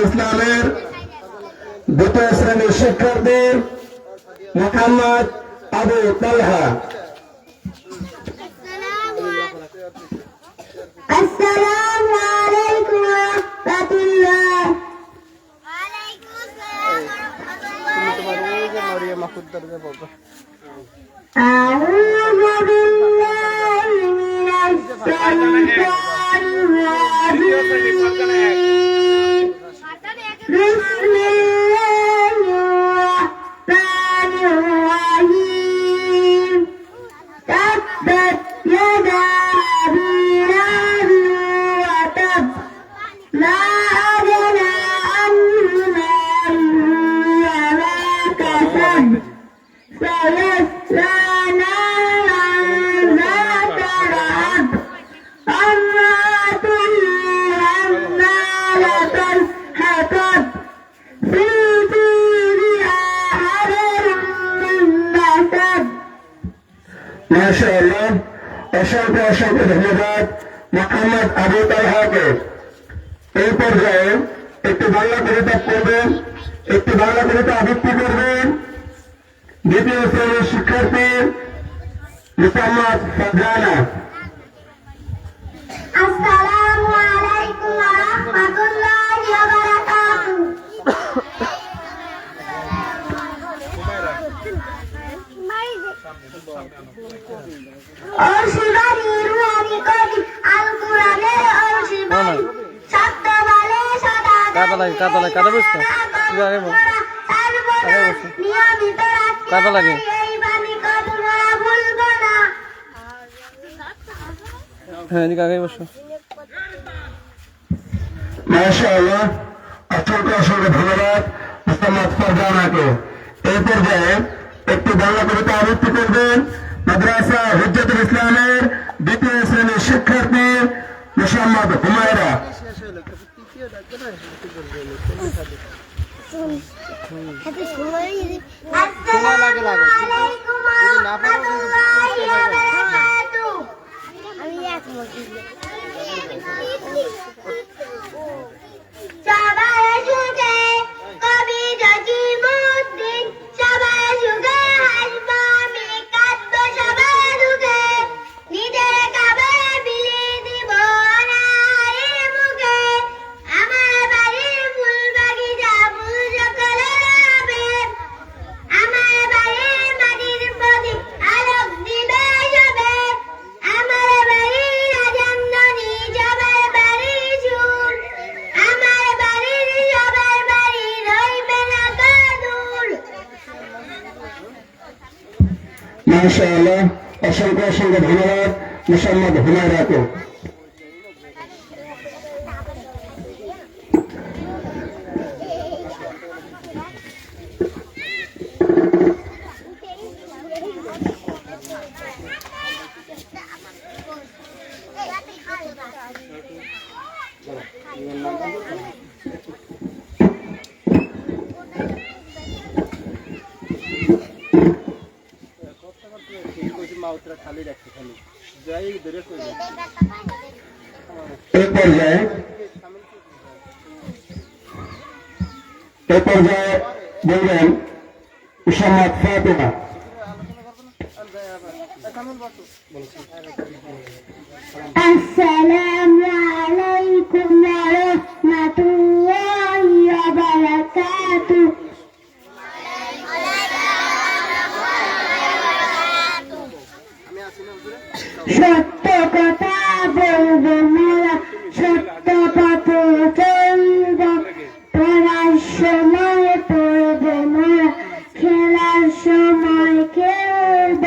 ইসলামের দ্বিতীয় শ্রেণীর শিক্ষার্থী মোহাম্মদ আবু তালহা। আসসালামু আলাইকুম ওয়া রাহমাতুল্লাহ। আউযু বিল্লাহি মিনাশ শাইতানির রাজিম। বিসমিল্লাহির রাহমানির রাহিম। তাব্বাত ইয়াদা আবি লাহাব ওয়া তাব। মা আগনা আনহু মালুহু ওয়া মা কাসাব। سيصلى نارا ذات لهب. امرأته حمالة الحطب. في جيدها حبل من مسد. মাশাআল্লাহ, অসংখ্য অসংখ্য ধন্যবাদ মোহাম্মদ আবু তালহাকে। এই পর্যায়ে একটি বাংলা কবিতা পড়বেন, একটি বাংলা কবিতা আবৃত্তি করবেন দ্বিতীয় শ্রেণীর শিক্ষার্থী মোহাম্মদ ফারজানা। আসসালামু আলাইকুম ওয়া রাহমাতুল্লাহি ওয়া বারাকাতুহু। অর্শিবাড়ি রুহানি কবি আল কুরআনের অর্শিবাড়ি শব্দ বলে সদা কাদা বুঝতো নিয়মিত কাদা লাগে এই বাণী কখনো ভুলব না। হ্যাঁ এদিকে আগে বসো। মাশাআল্লাহ, অসংখ্য অসংখ্য ধন্যবাদ মোহাম্মদ ফারজানাকে। এই পর্যায়ে একটি বাংলা কবিতা আবৃত্তি করবেন মাদ্রাসা হুজ্জাতুল ইসলামের দ্বিতীয় শ্রেণীর শিক্ষার্থী মোহাম্মদ হুমায়রা। আসসালামু আলাইকুম ওয়া রাহমাতুল্লাহি ওয়া বারাকাতুহু। আমি এক মসজিদ সবাই যুগে কবি জজিমুদ্দিন, সবাই যুগে হাসব আমি কাঁদব সবাই যুগে, নিজের কাবে বিলিয়ে দিব অনাহারের মুখে। আমার বাড়ির ফুল বাগিচা ফুল সকলের আবেগ, আমার বাড়ির মাটির প্রদীপ আলোক দিবে সবে, আমার বাড়ির রাজন্দনী সবার বাড়ির সুর, আমার বাড়ির সবার বাড়ি রইবে না দূর। মাশাআল্লাহ, অসংখ্য অসংখ্য ধন্যবাদ মোহাম্মদ হুমায়রাকে। এই পর্যায়ে বলবেন মোহাম্মদ ফাতেমা। আসসালামু আলাইকুম ওয়া রাহমাতুল্লাহি ওয়া বারাকাতুহু। সত্য কথা বলবো মোরা, সত্য পথে চলব, পড়ার সময় পড়বো মোরা, খেলার সময় খেলব,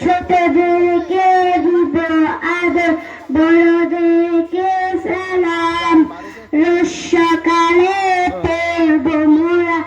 ছোটদেরকে দিব আদর, বড়দেরকে সালাম, রোজ সকালে পড়বো মোরা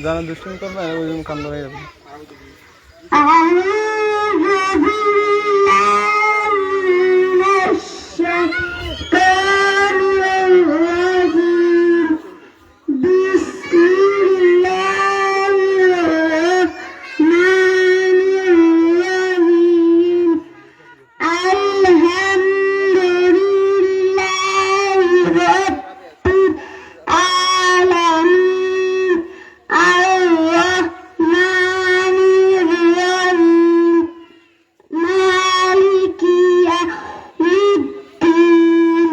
যারা দুষ্টুমি করবে ওই জন্য কান ধরে যাবে। أعوذ بالله من الشيطان الرجيم بسم الله الرحمن الرحيم الحمد لله رب العالمين الرحمن الرحيم مالك يوم الدين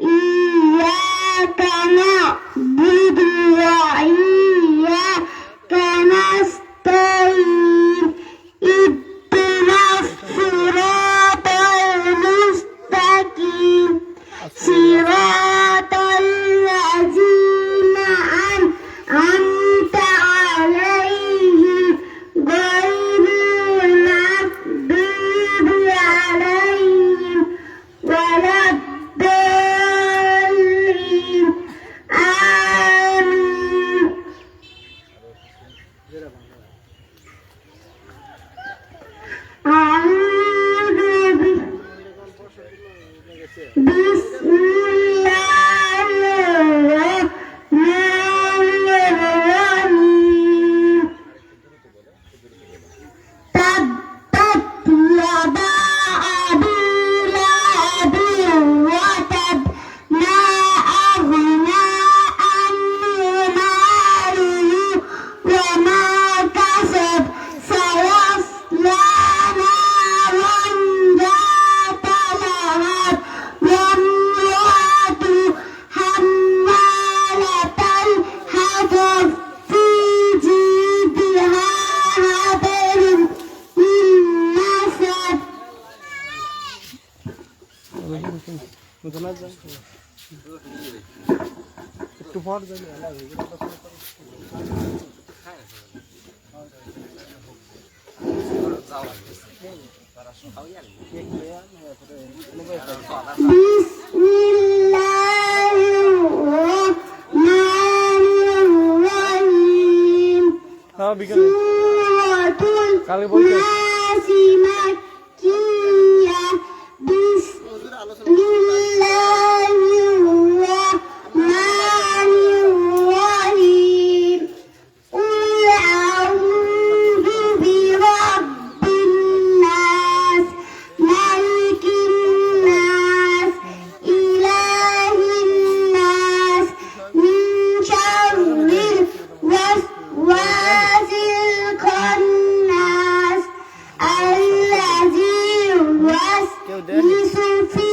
إياك نعبد وإياك نستعين اهدنا الصراط المستقيم صراط الذين أنعمت عليهم غير المغضوب عليهم ولا الضالين آمين أعوذ بسم الله الرحمن الرحيم تبت يدا أبي لهب وتب ما أغنى عنه ماله وما كسب سيصلى نارا ذات لهب وامرأته حمالة الحطب في جيدها حبل من مسد একটু পর যাবে بسم الله الرحمن الرحيم হ্যাঁ বিকেলে سورة কালকে বলতে الناس مكية بسم الله الرحمن الرحيم قل أعوذ برب الناس ملك الناس إله الناس من شر الوسواس الخناس الذي يوسوس في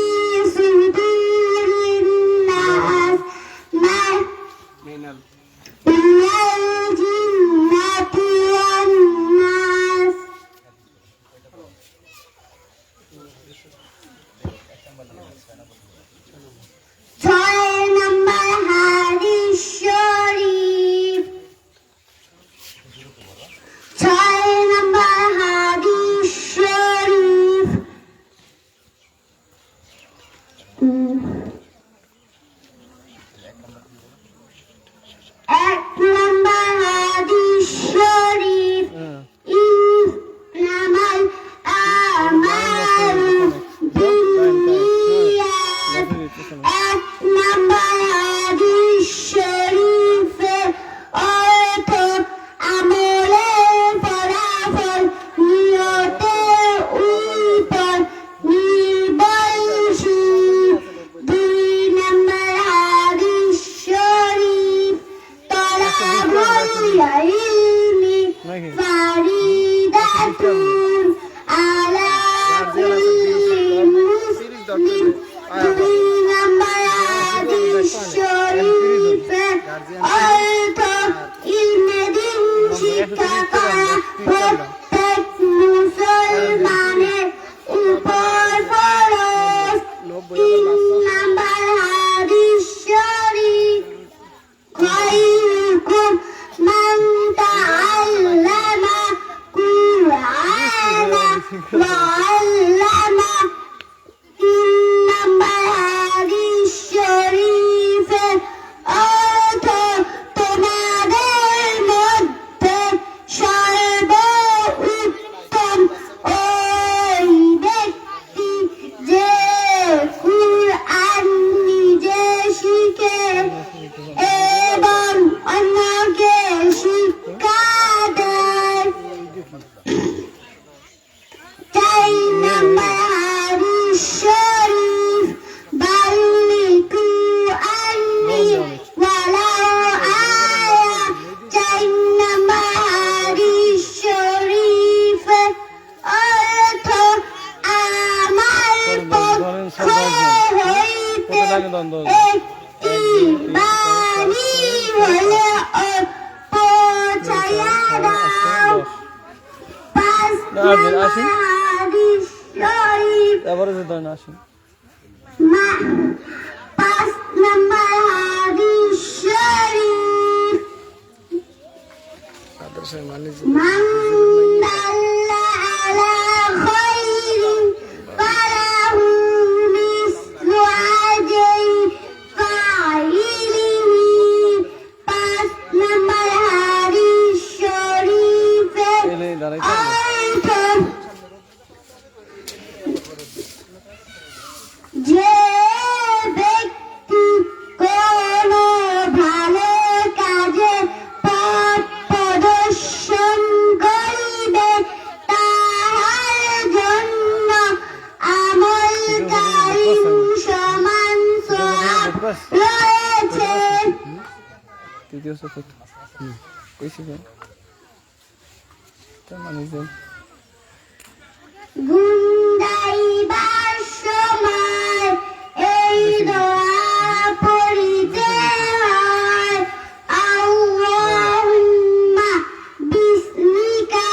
صدور الناس من الجنة والناس ছয় নম্বর হাদিস শরীফ ছয় নম্বর হাদিস শরীফ এক নম্বর হাদিস শরীফ ইন্নামাল আমালু বিন্নিয়াত এক নম্বর হাদিস শরীফের অর্থ আমলের ফলাফল নিয়তের উপর নির্ভরশীল দুই নম্বর হাদিস শরীফ তলাবুল ইলমি ফারিদাতুন আলা কুল্লি মুসলিম দুই নম্বর হাদিস শরীফের অর্থ ইলমে দিন শিক্ষা করা প্রত্যেক মুসলমানের উপর ফরজ তিন নম্বর হাদিস শরীফ خيركم من تعلم القرآن وعلمه إن হইতে লাগে দন্দ একটি বাণী হলে পৌঁছায়া দাও। পাঁচ নম্বর হাদিস শরীফ এবারে যে ধরেন আসেন পাঁচ নম্বর হাদিস শরীফ মান দাল্লা আলা খাইরিন ফালাহু মিসলু আজরি ফাইলিহি। পাঁচ নম্বর হাদিস শরীফে এলে দাঁড়াইতে যে ব্যক্তি কোনো ভালো কাজে পথ প্রদর্শন করিবে তাহার জন্য আমলকারীর সমান সওয়াব রয়েছে। তৃতীয় চতুর্থ কইছি কেন মানে গুন্ডাইবার সময় এই দোয়া পড়িতে হয় আল্লাহুম্মা বিসমিকা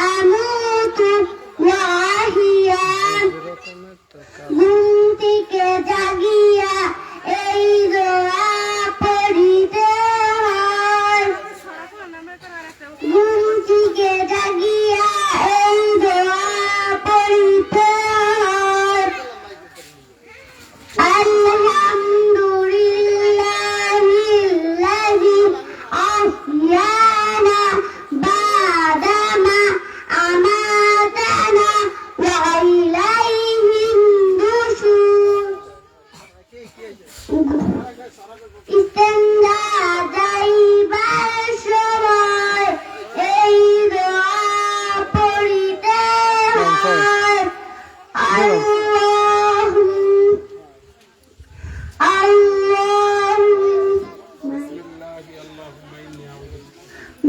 আমুতু ওয়া আহিয়া। ঘুম থেকে জাগিয়া এই দোয়া পড়িতে হয়। ঘুম থেকে জাগিয়া এই দোয়া পড়িতে হয়। আলহামদুলিল্লাহিল্লাযী আহইয়ানা বাদামা আমাতানা ওয়া ইলাইহিন নুশুর। ইস্তেঞ্জা যাইবার সময় এই দোয়া পড়িতে হয়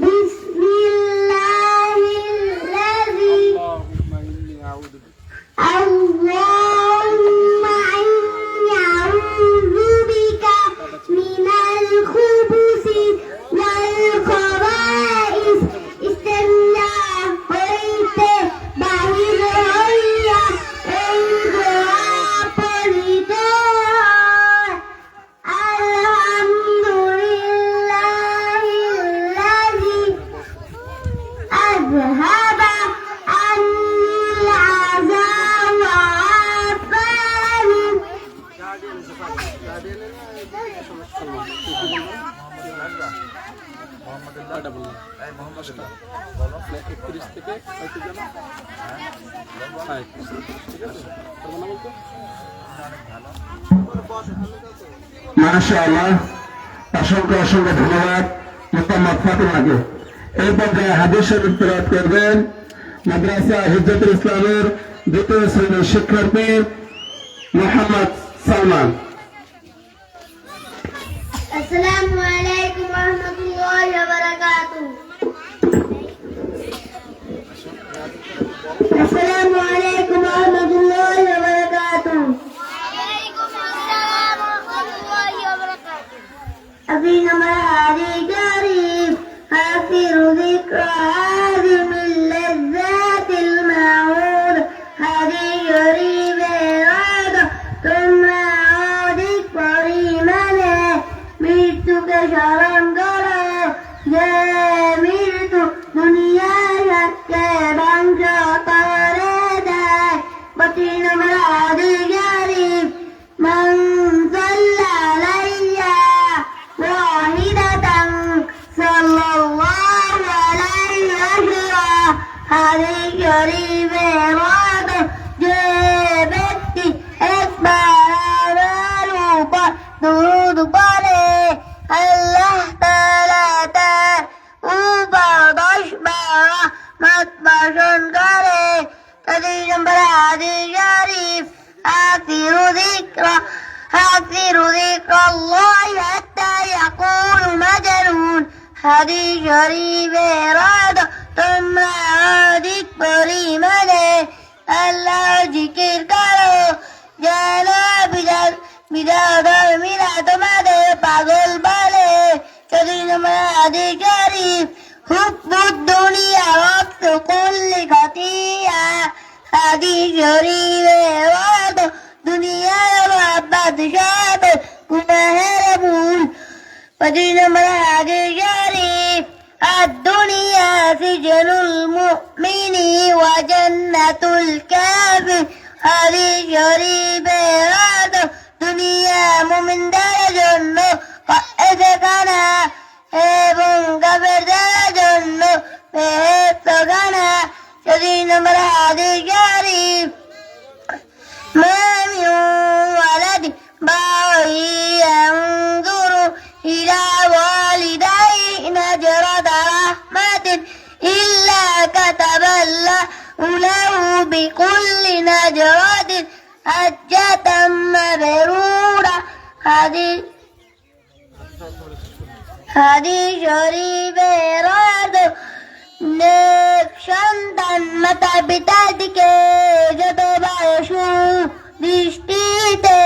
বিসমিল্লাহিল্লাযী اللهم إني أعوذ بك من الخبث والخبائث। استمنع হইতে বাহির হইয়া এই দোয়া পড়িতে হয় আলহামদুলিল্লাহিল্লাযী আযহাবা আন্নিল আযা ওয়া আফানি। মাশাআল্লাহ, অসংখ্য অসংখ্য ধন্যবাদ মোহাম্মদ ফাতেমাকে। এই পর্যায়ে হাদিস শরীফ তেলাওয়াত করবেন মাদ্রাসা হিজ্জাতুল ইসলামের দ্বিতীয় শ্রেণীর শিক্ষার্থী মোহাম্মদ সালমান। আসসালামু আলাইকুম ওয়া রাহমাতুল্লাহি ওয়া বারাকাতুহু। আসসালামু আলাইকুম ওয়া রাহমাতুল্লাহি ওয়া বারাকাতুহু। ওয়ালাইকুম আসসালাম ওয়া রাহমাতুল্লাহি ওয়া বারাকাতুহু। أبي نمهاري قريب آخر ذكرى هذه من لذات المعود هذه قريب إرادة ثم عودك قريبنا ميتك شرم قرى جاملت دنيا كبا شطردك بطين مرادي قريب من صلى علي واحدة صلى الله عليه وسلم هذه قريب إرادة جابت أكبر روبا درود بالي الله تعالى وبعضش مطبشن قري تدين برادي شريف آخر ذكر الله حتى يقول مجنون هذه شريف إرادة ثم عادك بريمني الله ذكر کرو যেন বিধর্মীরা তোমাদের পাগল বলে। যদি তোমরা হাদিস শরীফ হুব্বুদ দুনিয়া ওয়াক্ত কুল্লি খাতিয়া, হাদিস শরীফের অর্থ দুনিয়ার মোহাব্বত সাথে গুনাহের ভুল। 25 নম্বর হাদিস শরীফ الدنيا سجن المؤمن وجنة الكافر, হাদিস শরীফের অর্থ দুনিয়া মুমিনদের জন্য কয়েদখানা এবং কাফেরদের জন্য বেহেশতখানা। 30 নম্বর হাদিস শরীফ ما من ولد بار ينظر إلى والديه نظرة رحمة إلا كتب الله له بكل نظرة حجة مبرورة. হাদিস শরীফের অর্থ নেক সন্তান মাতা পিতার দিকে যতবার সুদৃষ্টিতে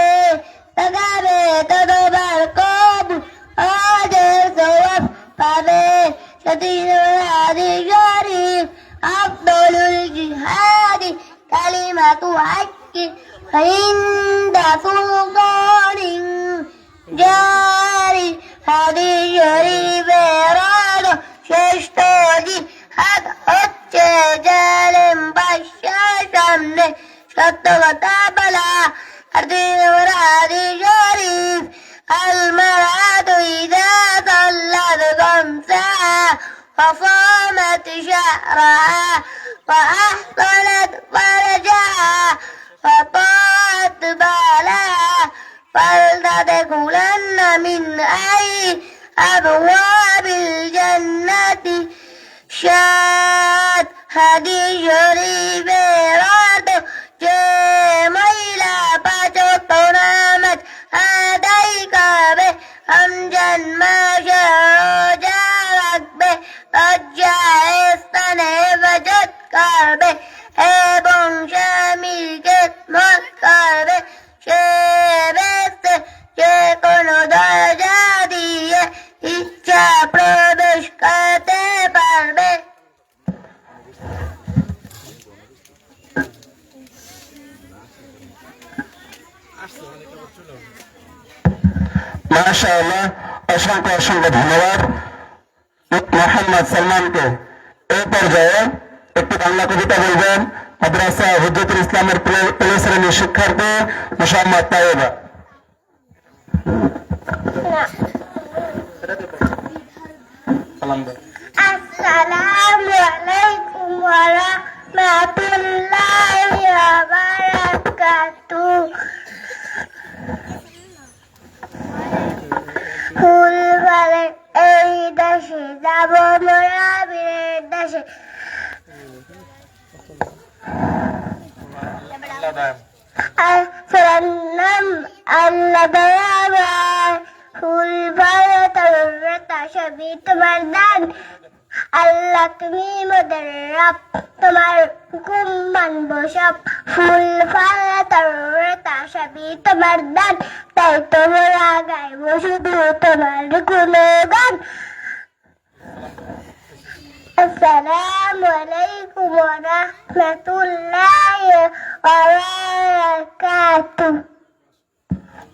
তাকাবে ততবার কবুল হজের সওয়াব পাবে। 30 নম্বর হাদিস শরীফ আফদলুল জিহাদি কালিমাতু হাক্কি ইনদা সুলতানিন জারি, হাদিস শরীফের অর্থ শ্রেষ্ঠ জিহাদ হচ্ছে জালেম বাদশার সামনে সত্য কথা বলা। 38 নম্বর হাদিস শরীফ আল মারআতু ইযা সাল্লাত খামসাহা ওয়া সামাত শাহরাহা ওয়া আহসানাত ফারজাহা ওয়া তাআত বালাহা فلتدخلن من أي أبواب الجنة شاءت. হাদিস শরীফের অর্থ যে মহিলা 5 ওয়াক্ত নামাজ আদায় করবে, রমজান মাসে রোজা রাখবে, লজ্জার স্থানে হেফাজত করবে এবং স্বামীর খেদমত করবে, সে বেহেশতে যে কোনো দরজা দিয়ে ইচ্ছা প্রবেশ করতে পারবে। মাশাআল্লাহ, অসংখ্য অসংখ্য ধন্যবাদ মোহাম্মদ সালমানকে। এই পর্যায়ে একটি বাংলা কবিতা বলবেন মাদ্রাসা হুজ্জাতুল ইসলামের প্লে শ্রেণীর শিক্ষার্থী মোহাম্মদ তায়েবা। আসসালামু আলাইকুম ওয়া রাহমাতুল্লাহি ওয়া বারাকাতুহু। ফুল বলে এই দেশে যাব মোরা বীরের দেশে। নাম আল্লাহ দয়াময়, ফুল বলে তরুণতা সবই তোমার দান। আল্লাহ তুমি মোদের রব, তোমার হুকুম মানব সব। ফুল ফলে তরুণতা সবই তোমার দান, তাই তোমরা গাইব শুধু তোমার গুণগান। আসসালামু আলাইকুম ওয়া রাহমাতুল্লাহি ওয়া বারাকাতুহু।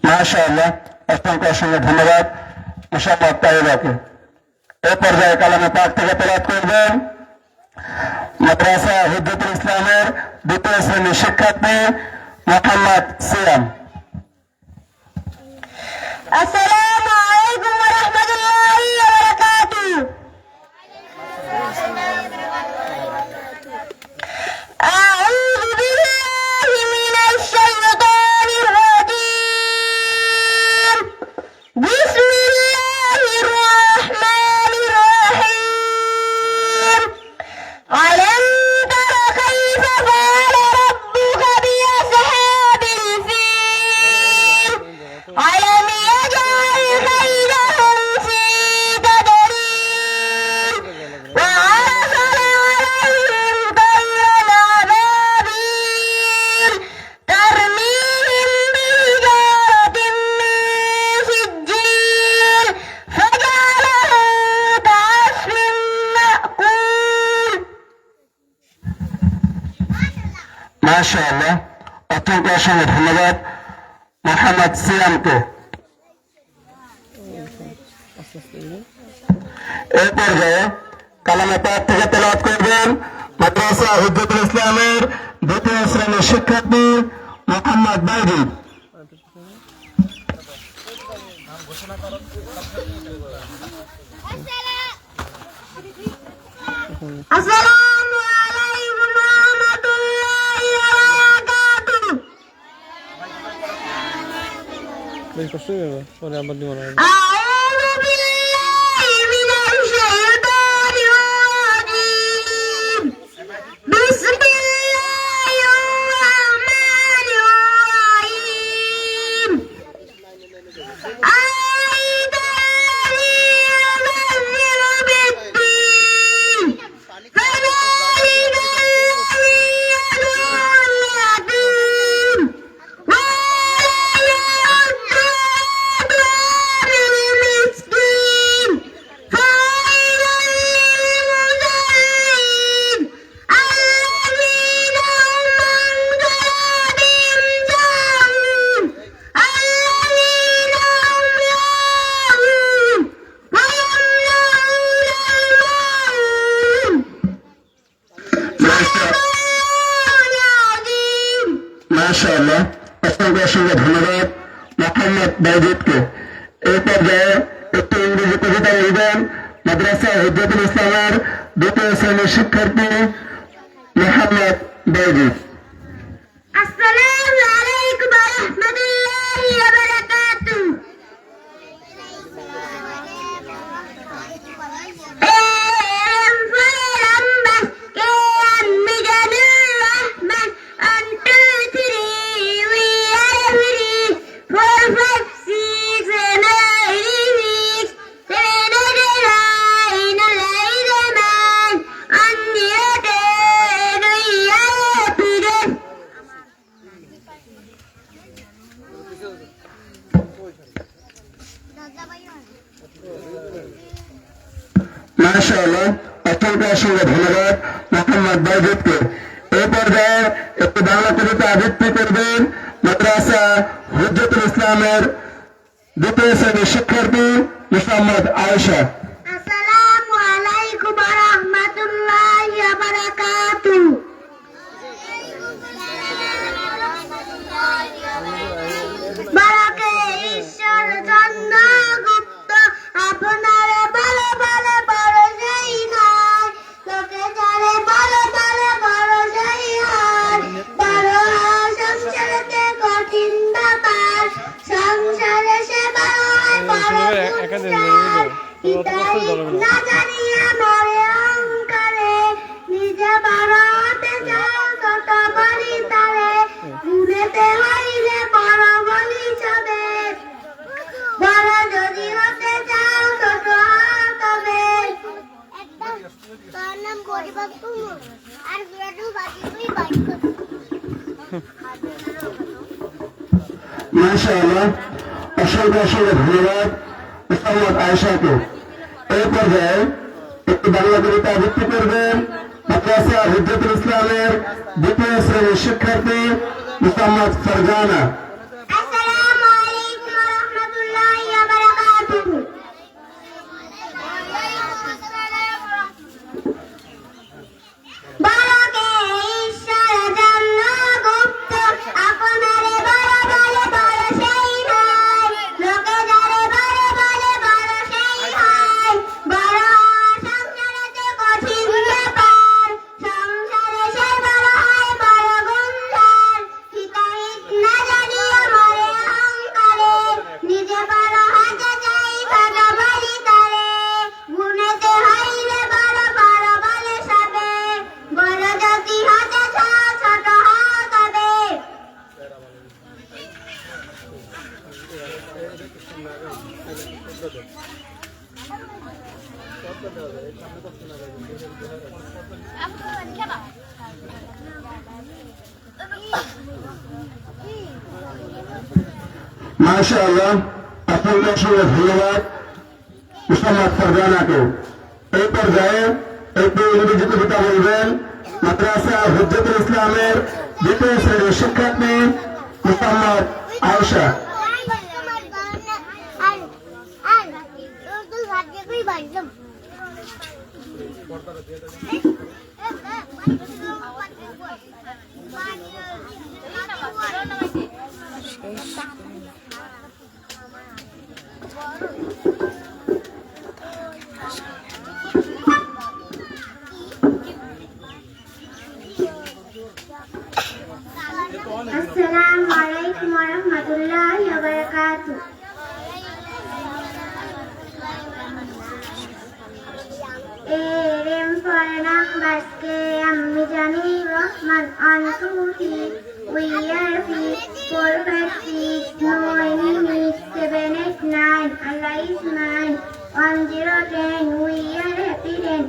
মাশাআল্লাহ, অসংখ্য অসংখ্য ধন্যবাদ মোহাম্মদ তায়েবাকে। এই পর্যায়ে কালামে পাক থেকে তেলাওয়াত করবেন মাদ্রাসা হুজ্জাতুল ইসলামের 2য় শ্রেণীর শিক্ষার্থী মোহাম্মদ সিয়াম। আসসালামু আলাইকুম ওয়া রাহমাতুল্লাহি ওয়া বারাকাতুহু। আউযু বিল্লাহি মিনাশ শাইতানির রাজীম। বিসমিল্লাহির রাহমানির রাহিম। আলাম তারা কাইফা ফাআলা রাব্বুকা বিআসহাবিল ফিল। আলাম ইয়াজআল মাশাআল্লাহ, অত্যন্ত অসংখ্য ধন্যবাদ মোহাম্মদ সিয়ামকে। আস্তে আস্তে দিবেন। এই পর্যায়ে কালামে পাক থেকে তেলাওয়াত করবেন মাদ্রাসা হুজ্জাতুল ইসলামের দ্বিতীয় শ্রেণীর শিক্ষার্থী মোহাম্মদ বাইজিদ। আসসালামু আলাইকুম ওয়া রাহমাতুল্লাহি ওয়া বারাকাতুহু। বেশ কষ্ট হয়ে যাবে, পরে আবার দিব না। আউযু বিল্লাহি মিনাশ শাইতানির রাজীম। বিসমিল্লাহির রাহমানির রাহিম। মাশাআল্লাহ, অত্যন্ত অসংখ্য ধন্যবাদ মোহাম্মদ বাইজিদকে। এই পর্যায়ে একটি ইংরেজি কবিতা বলবেন মাদ্রাসা হুজ্জাতুল ইসলামের দ্বিতীয় শ্রেণীর শিক্ষার্থী মোহাম্মদ বাইজিদ। আসসালামু আলাইকুম ওয়া রাহমাতুল্লাহি ওয়া বারাকাতুহু। মাশাআল্লাহ, অত্যন্ত অসংখ্য ধন্যবাদ মোহাম্মদ বাইজিদকে। এই পর্যায়ে একটি বাংলা কবিতা আবৃত্তি করবেন মাদ্রাসা হুজ্জাতুল ইসলামের দ্বিতীয় শ্রেণীর শিক্ষার্থী মোহাম্মদ আয়েশা। আসসালামু আলাইকুম ওয়া রাহমাতুল্লাহি ওয়া বারাকাতুহু। বারাকে ঈশ্বর চন্দ্রগুপ্ত আপনারে ভালো ভালো বড় সেই নয়, লোকে যারে ভালো ভালো বড় সেই হয়। বড় হওয়া সংসারেতে কঠিন ব্যাপার, সংসারে সে বড় হয় বড় গুণগার। না জানিয়া মরে অহংকারে, নিজে বড় হতে চাও কত বলি তারে। গুণেতে হইলে বড় বলি চবে, বড় যদি হতে চাও ছোট হও তবে। তার নাম গরিবা কুমুর আর বিরাটু বাকি তুই বাইক কর। মাশাআল্লাহ, অসংখ্য অসংখ্য ধন্যবাদ মোহাম্মদ আয়েশাকে। এই পর্যায়ে একটি বাংলা কবিতা আবৃত্তি করবেন মাদ্রাসা হুজ্জাতুল ইসলামের দ্বিতীয় শ্রেণীর শিক্ষার্থী মোহাম্মদ ফারজানা। আসসালামু আলাইকুম ওয়া রাহমাতুল্লাহি ওয়া বারাকাতুহু। বারাকে ঈশ্বর চন্দ্রগুপ্ত আপনারে বড় বলে বড় সেই নয়, লোকে যারে বড় বলে বড় সেই হয়। বড় হওয়া সংসারেতে কঠিন ব্যাপার, সংসারে সে বড় হয় বড় গুণগার। হিতাহিত না জানিয়া মরে অহংকারে, নিজে বড় হতে চাই ছোট বলি তারে। গুণেতে হইলে বড় বড় বলে সবে, বড় যদি হতে চাও ছোট হও তবে। মাশাআল্লাহ, অত্যন্ত অসংখ্য ধন্যবাদ মোহাম্মদ ফারজানাকে। এই পর্যায়ে একটি ইংরেজি কবিতা বলবেন মাদ্রাসা হুজ্জাতুল ইসলামের দ্বিতীয় শ্রেণীর শিক্ষার্থী Mohammad Ayesha. Assalamu alaikum warahmatullahi wabarakatuh. Erim Farnam Baske Ammi Jani Rahman Antuti. We are feet, 4 5 6 no enemies, 7 8 9. Allah is 9. 1 0 10. We are happy then.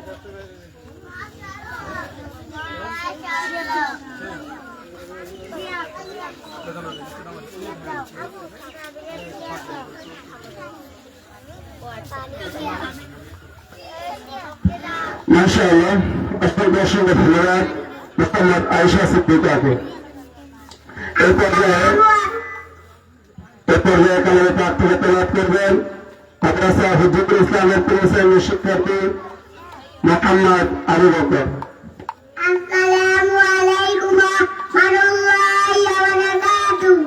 মাশাআল্লাহ, অসংখ্য ধন্যবাদ মোহাম্মদ আয়েশা সিদ্দিকাকে। এই পর্যায়ে কালামে পাক থেকে তেলাওয়াত করবেন মাদ্রাসা হুজ্জাতুল ইসলামের প্রিয় শ্রেণীর শিক্ষার্থী Mohammad Abu Bakr. Assalamu alaikum warahmatullahi wabarakatuh.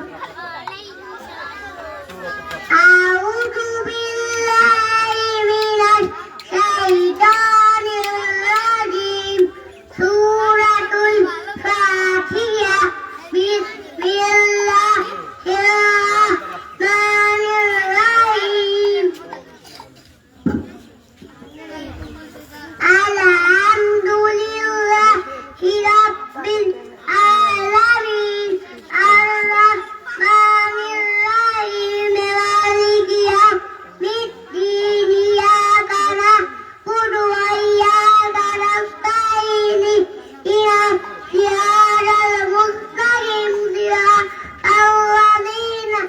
A'udzu billahi minash shaitanir rajim. Suratul Fatihah. Bismillahirrahmanirrahim. Alhamdulillahi rabbil alamin. Ar-Rahmanir Rahim. Maliki yawmiddin. Iyyaka na'budu wa iyyaka nasta'in. Ihdinas siratal mustaqim. Siratal ladzina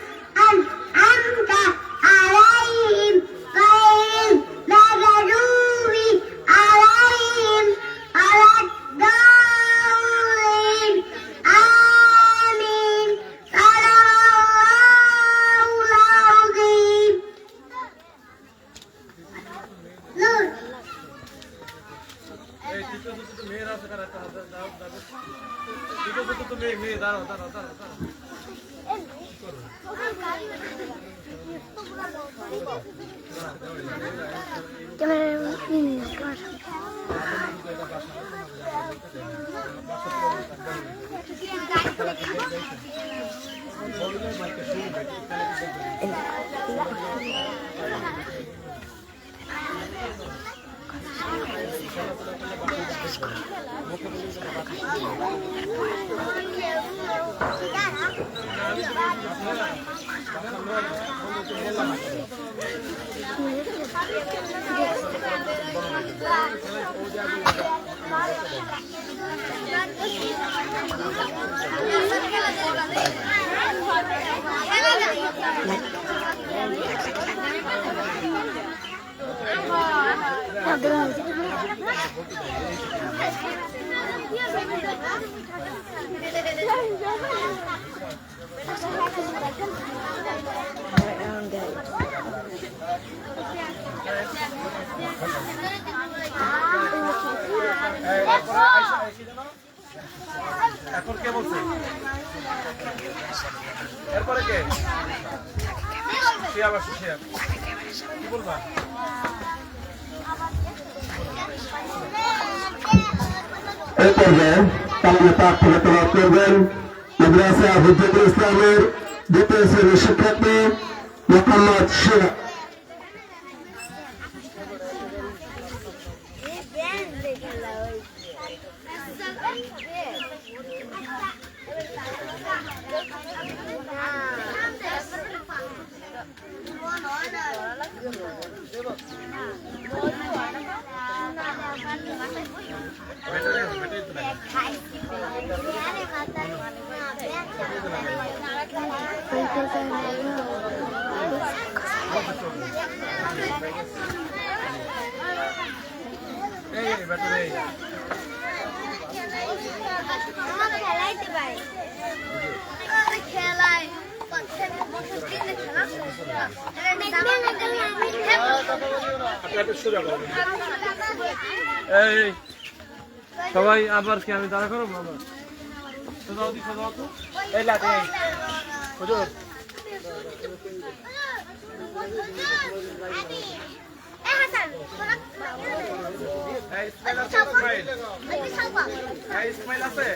an'amta 'alaihim ghairil maghdubi 'alaihim waladdallin. Amin. Sadaqallahul azim. Nur. এখন কে বলছে? এরপরে কে? শিয়া বাসু শিয়া কি বলবা? এই পর্যায়ে কালামে পাক থেকে তেলাওয়াত করবেন মাদ্রাসা হুজ্জাতুল ইসলামের দ্বিতীয় শ্রেণীর শিক্ষার্থী মোহাম্মদ শিয়া। এই ব্যাটারি খেলাইতে পারে। এই সবাই আবার কি আমি দাঁড়া করবো আবার সোজাও দি সোজাও তো এই লাতে এই হুজুর এই স্মাইল আছে স্মাইল এই স্মাইল আছে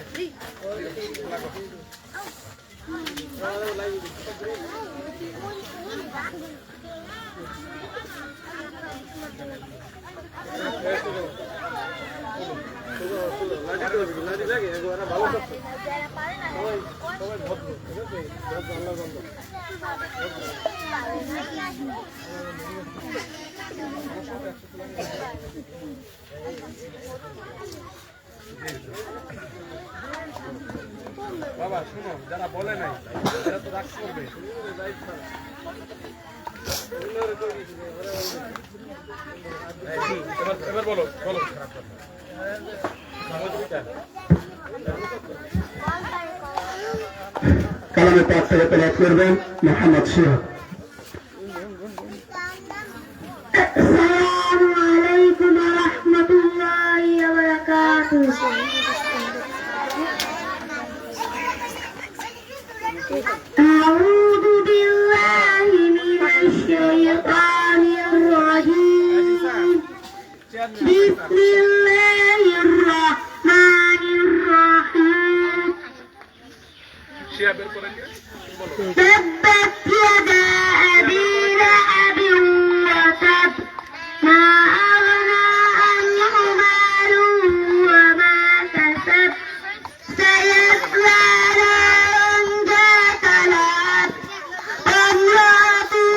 বাবা শুনো যারা বলে নাই এরা তো রাগ করবে এবার বলো বলো কালামে পাক থেকে তেলাওয়াত করবেন মোহাম্মদ শিহাব। السلام عليكم ورحمة الله وبركاته. أعوذ بالله من الشيطان الرجيم. بسم الله الرحمن الرحيم. শিয়া বের করেন বলো تبت يدا أبي لهب وتب ما أغنى عنه ماله وما كسب سيصلى نارا ذات لهب وامرأته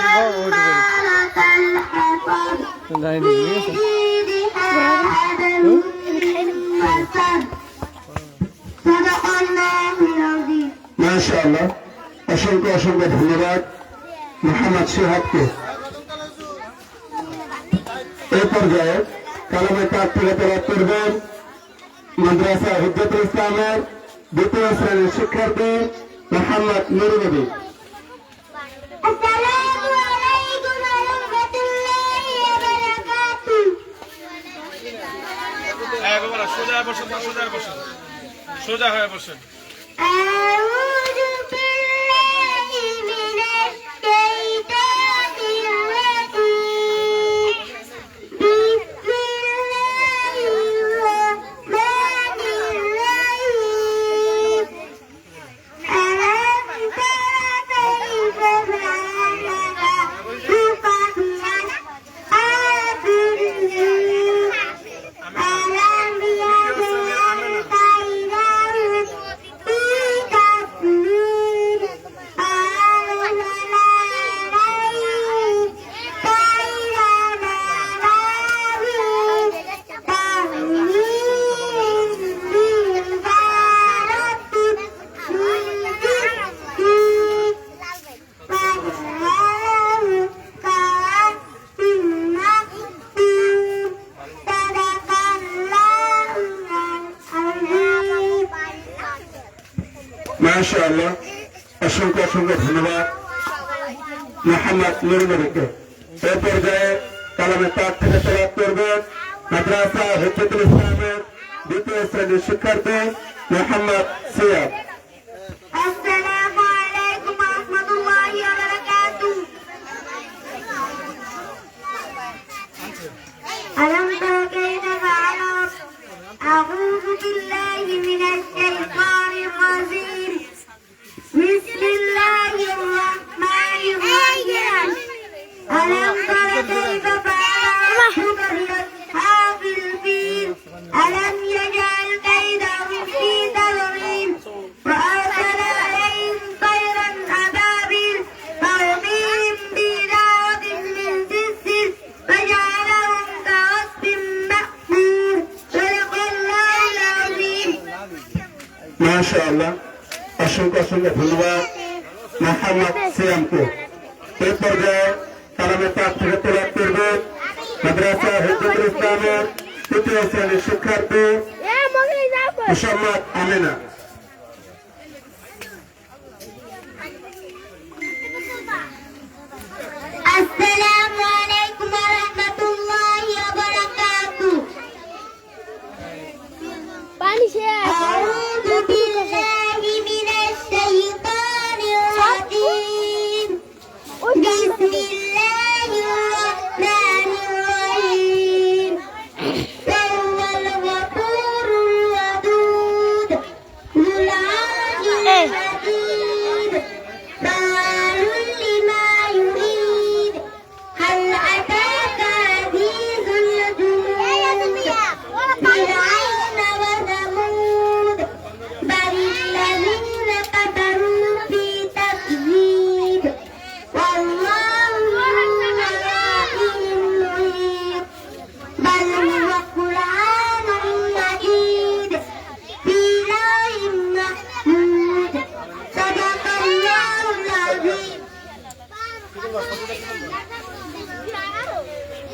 حمالة الحطب في جيدها حبل من مسد. صدق الله العظيم. মাশাআল্লাহ, অসংখ্য অসংখ্য ধন্যবাদ মোহাম্মদ শিহাবকে। এই পর্যায়ে কালামে পাক থেকে তেলাওয়াত করবেন মাদ্রাসা হুজ্জাতুল ইসলামের দ্বিতীয় শ্রেণীর শিক্ষার্থী মোহাম্মদ নুরুল নবী। السلام عليكم ورحمة الله وبركاته. হ্যাঁ বাবা সোজা বসেন না সোজা বসেন সোজা হয়ে বসেন أعوذ بالله من الشيطان الرجيم. بسم الله الرحمن الرحيم. ألم تر كيف فعل ربك بأصحاب الفيل؟ ألم يجعل كيدهم في تضليل؟ أرسل عليهم طيرا أبابيل ترميهم بحجارة من سجيل فجعلهم كعصف مأكول. صدق الله العظيم. মাশাআল্লাহ, অসংখ্য অসংখ্য ধন্যবাদ মোহাম্মদ নুরুল নবীকে। এই পর্যায়ে কালামে পাক থেকে তেলাওয়াত করবেন মাদ্রাসা হুজ্জাতুল ইসলামের দ্বিতীয় শ্রেণীর শিক্ষার্থী মোহাম্মদ সিয়াব। السلام عليكم ورحمة الله وبركاته. ألم تر كيف فعل ربك؟ أعوذ بالله من الشيطان الرجيم. بسم الله الرحمن الرحيم. ألم تر كيف فعل ربك بأصحاب الفيل؟ ألم يجعل كيدهم في تضليل؟ وأرسل عليهم طيرا أبابيل ترميهم بحجارة من سجيل فجعلهم كعصف مأكول. صدق الله العظيم. মাশাআল্লাহ, অসংখ্য অসংখ্য ধন্যবাদ মোহাম্মদ সিয়ামকে। এই পর্যায়ে কালামে পাক থেকে তেলাওয়াত করবেন মাদ্রাসা হুজ্জাতুল ইসলামের তৃতীয় শ্রেণীর শিক্ষার্থী মোহাম্মদ আমিনা।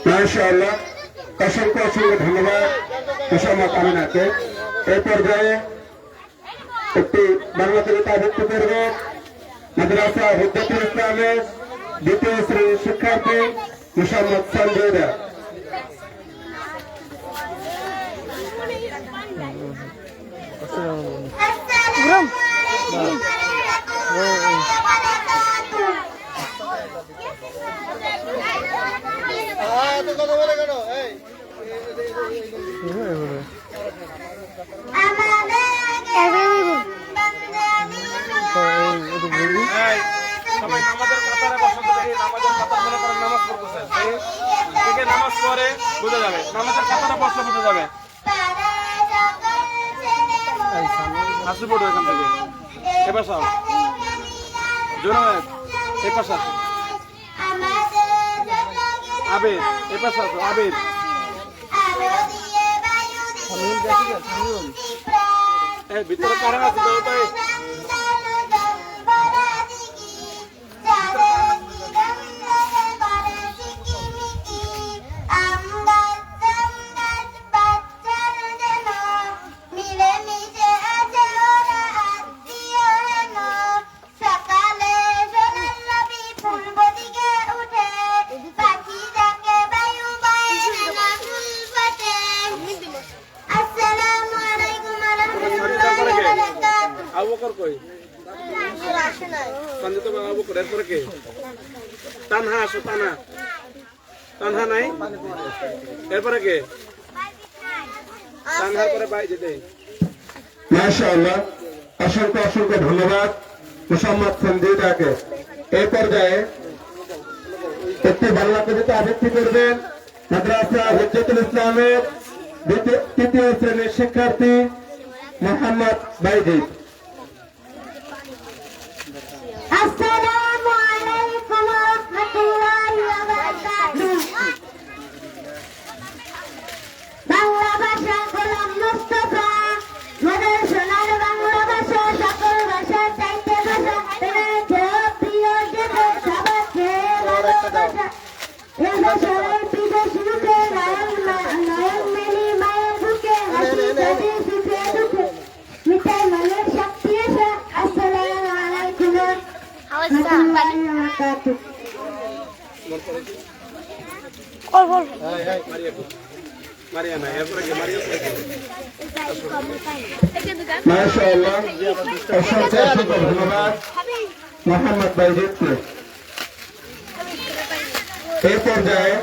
মাশাআল্লাহ, অসংখ্য অসংখ্য ধন্যবাদ মোসাম্মদ আমিনাকে। এই পর্যায়ে একটি বাংলা কবিতা আবৃত্তি করবে মাদ্রাসা হুজ্জাতুল ইসলামের দ্বিতীয় শ্রেণীর শিক্ষার্থী মোসাম্মদ সঞ্জয়দা। সবাই নামাজের কাতারে বসে দেখি, নামাজের কাতার মনে করেন নামাজ পড়তেছে, থেকে নামাজ পড়ে বুঝে যাবে, নামাজের কাতারে বসলে বুঝে যাবে। আসি পড়ো এখান থেকে, এবার সব জোনায়েদ এই পাশে আসো, আবির এই পাশে আসো, আবির এই ভিতরে কারা আছে তো ওটাই আবু বকর কই সঞ্জিত আবু বকর এরপরে কে তানহা আসো তানহা তানহা নাই এরপরে কে তানহার পরে ভাই যেতে মাশাআল্লাহ, অসংখ্য অসংখ্য ধন্যবাদ মোসাম্মদ সঞ্জয়দাকে। এই পর্যায়ে একটি বাংলা কবিতা আবৃত্তি করবেন মাদ্রাসা হুজ্জাতুল ইসলামের তৃতীয় শ্রেণীর শিক্ষার্থী মোহাম্মদ বাইজিদ। আসসালামু আলাইকুম ওয়া রাহমাতুল্লাহি ওয়া বারাকাতুহু। বাংলা ভাষা গোলাম মুস্তাফা, মোদের সোনার বাংলা ভাষা সকল ভাষার চাইতে ভাষা, তোমার প্রিয় দেশের সবার চেয়ে ভালো ভাষা। এই ভাষার বিদেশ মুখে নয়ন মেলি মায়ের বুকে, হাসি কাঁদে সুখে দুঃখে, মিঠাই মনের শক্তি এসে। আসসালামু আলাইকুম মারিয়া নাই এরপরে কে মারিয়া মাশাআল্লাহ, অসংখ্য অসংখ্য ধন্যবাদ মোহাম্মদ বাইজিদকে। এই পর্যায়ে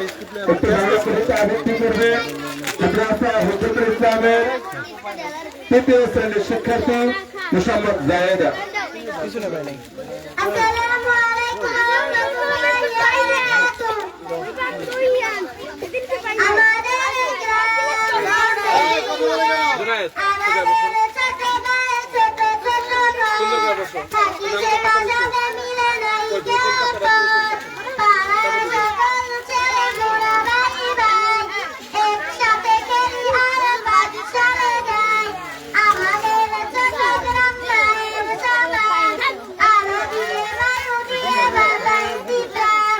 একটি বাংলা কবিতা আবৃত্তি করবে মাদ্রাসা হুজ্জাতুল ইসলামের তৃতীয় শ্রেণীর শিক্ষার্থী মোসাম্মদ জায়েদা। আসসালামু আলাইকুম ওয়া রাহমাতুল্লাহি ওয়া বারাকাতুহু। আমাদের জোনায়েদ আমাদের ছোট ভাই ছোট ছোট সুন্দর করে বসো থাকিতে বাজারে মিলে নাই জ্ঞাত, পাড়ার সকল ছেলে মোরা ভাই ভাই, একসাথে খেলি আর বাজ চলে যায়। আমাদের ছোট গ্রাম মায়ের সবাই, আলো দিয়ে বায়ু দিয়ে বাজাই দিতাম,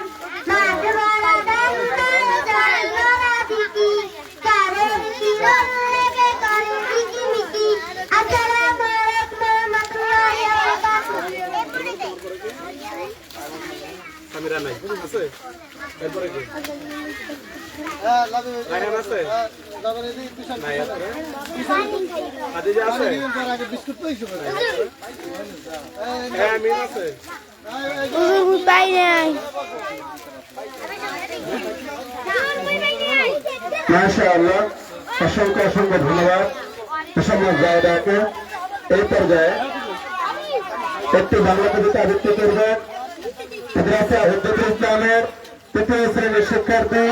মাঠ ভরা ধান করে জল ভরা দিকি, কারের শিরল লেগে করে ঝিকিমিকি। আসসালামু আলাইকুম ওয়া রাহমাতুল্লাহি ওয়া বারাকাতুহু। সামিরা নাই আছে এরপরে কে রায়হান আছে নাই এরপরে খাদিজা আছে হ্যাঁ আমিন আছে মাশাআল্লাহ, অসংখ্য অসংখ্য ধন্যবাদ মোসাম্মদ জায়েদাকে। এই পর্যায়ে একটি বাংলা কবিতা আবৃত্তি করবে মাদ্রাসা হুজ্জাতুল ইসলামের তৃতীয় শ্রেণীর শিক্ষার্থী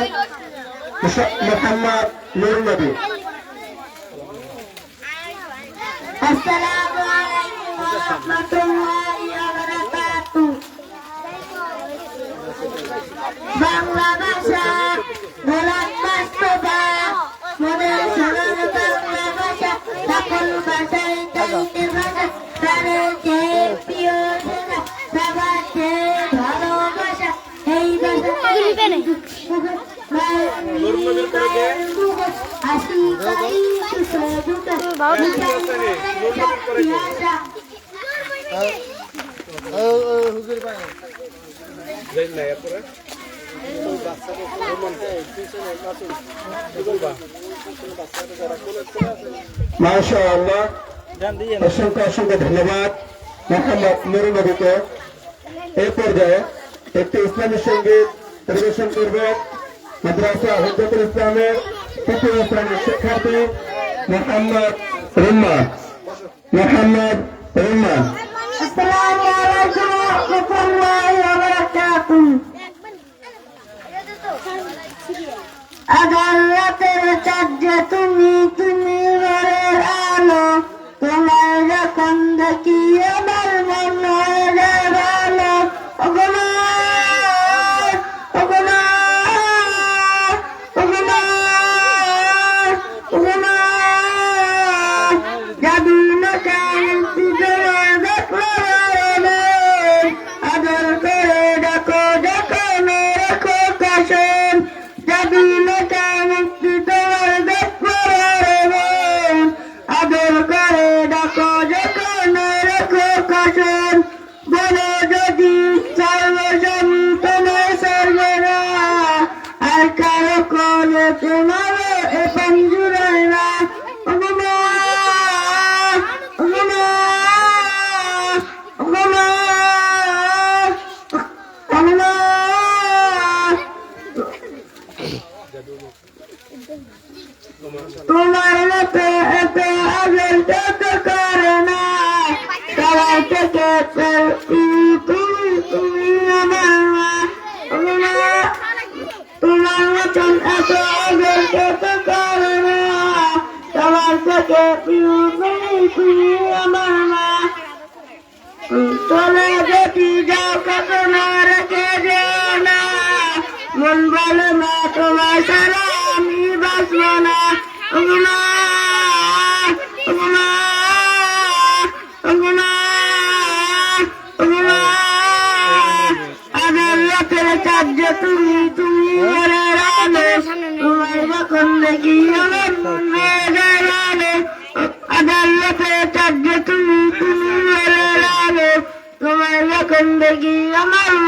মোহাম্মদ নূর নবী। আসসালামু আলাইকুম ওয়া রাহমাতুল্লাহি ওয়া বারাকাতুহু। বাংলা ভাষা গোলাম মুস্তাফা, মোদের সোনার বাংলা ভাষা সকল ভাষার চাইতে ভাষা, প্রাণের চেয়ে প্রিয় ভাষা সবার চেয়ে ভালো ভাষা। নুরুন নবীর পরে কে? জানি না এরপরে মাশাআল্লাহ, অসংখ্য অসংখ্য ধন্যবাদ মোহাম্মদ নুরুন নবীকে। এই পর্যায়ে একটি ইসলামী সঙ্গীত পরিবেশন করবে মাদ্রাসা হুজ্জাতুল ইসলামের তৃতীয় শ্রেণীর শিক্ষার্থী মোহাম্মদ রুম্মান। আসসালামু আলাইকুম ওয়া রাহমাতুল্লাহি ওয়া বারাকাতুহু। আদালতের চাঁদে তুমি তুমি ঘরের আলো, তোমার যখন দেখি আমার মন হয়ে যায় ভালো। ওগো মা, ওগো মা, ওগো মা, ওগো মা, জাদু নচান তোমার দেখলো রে, আদর করে ডাকো ডাকো মেরে খোকাশন, জাদু নচান তোমার দেখলো রে, আদর করে ডাকো ডাকো মেরে খোকাশন। বলো যদি সর্বসন্তময় সর্বরা, আর কারো করে তোমার এ পঞ্জুরায় না। ওগো মা, ওগো মা, ওগো মা, ওগো মা। তোমার মতো এত আদর তো করে না, সবাই থেকে তুমি তুমি আমার মা। ওগো মা, তোমার মতন এত আদর তো করে না, সবার থেকে তুমি তুমি আমার মা। চলে যদি যাও কত না রেখে যেও না, মন বলে না তোমার ছাড়া আমি বাঁচব না। ওগো মা, ওগো মা, ওগো মা, ওগো মা, আদালতের চাঁদে তুমি তুমি ঘরের আলো, তোমার যখন দেখি আমার মন হয়ে যায় ভালো। আদালতের চাঁদে তুমি তুমি ঘরের আলো, তোমার যখন দেখি আমার